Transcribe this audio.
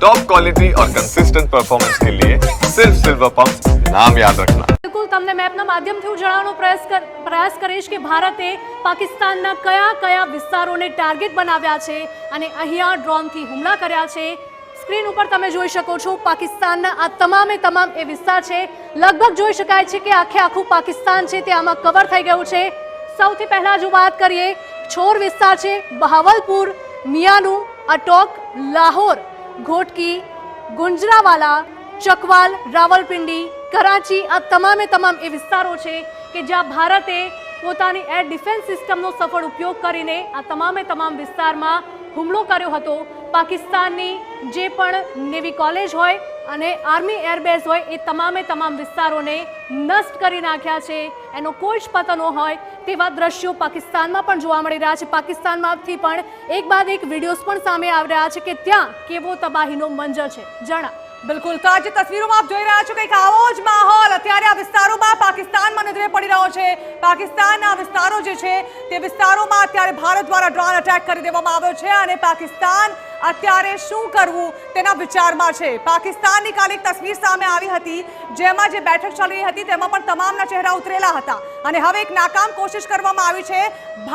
Top quality और consistent performance के लिए सिर्फ सिल्वर पंप नाम याद रखना। બિલકુલ તમને મેપના માધ્યમથી હું જણાવવાનો પ્રયાસ કરીશ કે ભારતે પાકિસ્તાનના કયા કયા વિસ્તારોને ટાર્ગેટ બનાવ્યા છે અને અહીંયા ડ્રોનથી હુમલા કર્યા છે। સ્ક્રીન ઉપર તમે જોઈ શકો છો પાકિસ્તાનના આ તમામ એ વિસ્તાર છે। લગભગ જોઈ શકાય છે કે આખું પાકિસ્તાન છે તે આમાં કવર થઈ ગયું છે। સૌથી પહેલા જો વાત કરીએ છોર વિસ્તાર છે, બહાવલપુર, મિયાનું, અટોક, લાહોર, ઘોટકી, ગુંજરાવાલા, ચકવાલ, રાવલપિંડી, કરાચી આ તમામ એ વિસ્તારો છે કે જ્યાં ભારતે પોતાની એર ડિફેન્સ સિસ્ટમનો સફળ ઉપયોગ કરીને આ તમામ વિસ્તારમાં હુમલો કર્યો હતો। પાકિસ્તાનની જે પણ નેવી કોલેજ હોય અને આર્મી એરબેઝ હોય એ તમામ વિસ્તારોને નષ્ટ કરી નાખ્યા છે। એનો કોઈ જ પતો ન હોય તેવા દ્રશ્યો પાકિસ્તાનમાં પણ જોવા મળી રહ્યા છે। પાકિસ્તાનમાંથી પણ એક બાદ એક વિડીયોઝ પણ સામે આવી રહ્યા છે કે ત્યાં કેવો તબાહીનો મંજર છે। જણા બિલકુલ તો આજે તસવીરોમાં આપ જોઈ રહ્યા છો કંઈક આવો જ માહોલ અત્યારે આ વિસ્તારોમાં પાકિસ્તાનમાં નજરે પડી રહ્યો છે। પાકિસ્તાનના વિસ્તારો જે છે તે વિસ્તારોમાં અત્યારે ભારત દ્વારા ડ્રોન અટેક કરી દેવામાં આવ્યો છે અને પાકિસ્તાન અત્યારે શું કરવું તેના વિચારમાં છે। પાકિસ્તાનની કાલે એક તસવીર સામે આવી હતી જેમાં જે બેઠક ચાલી રહી હતી તેમાં પણ તમામના ચહેરા ઉતરેલા હતા અને હવે એક નાકામ કોશિશ કરવામાં આવી છે।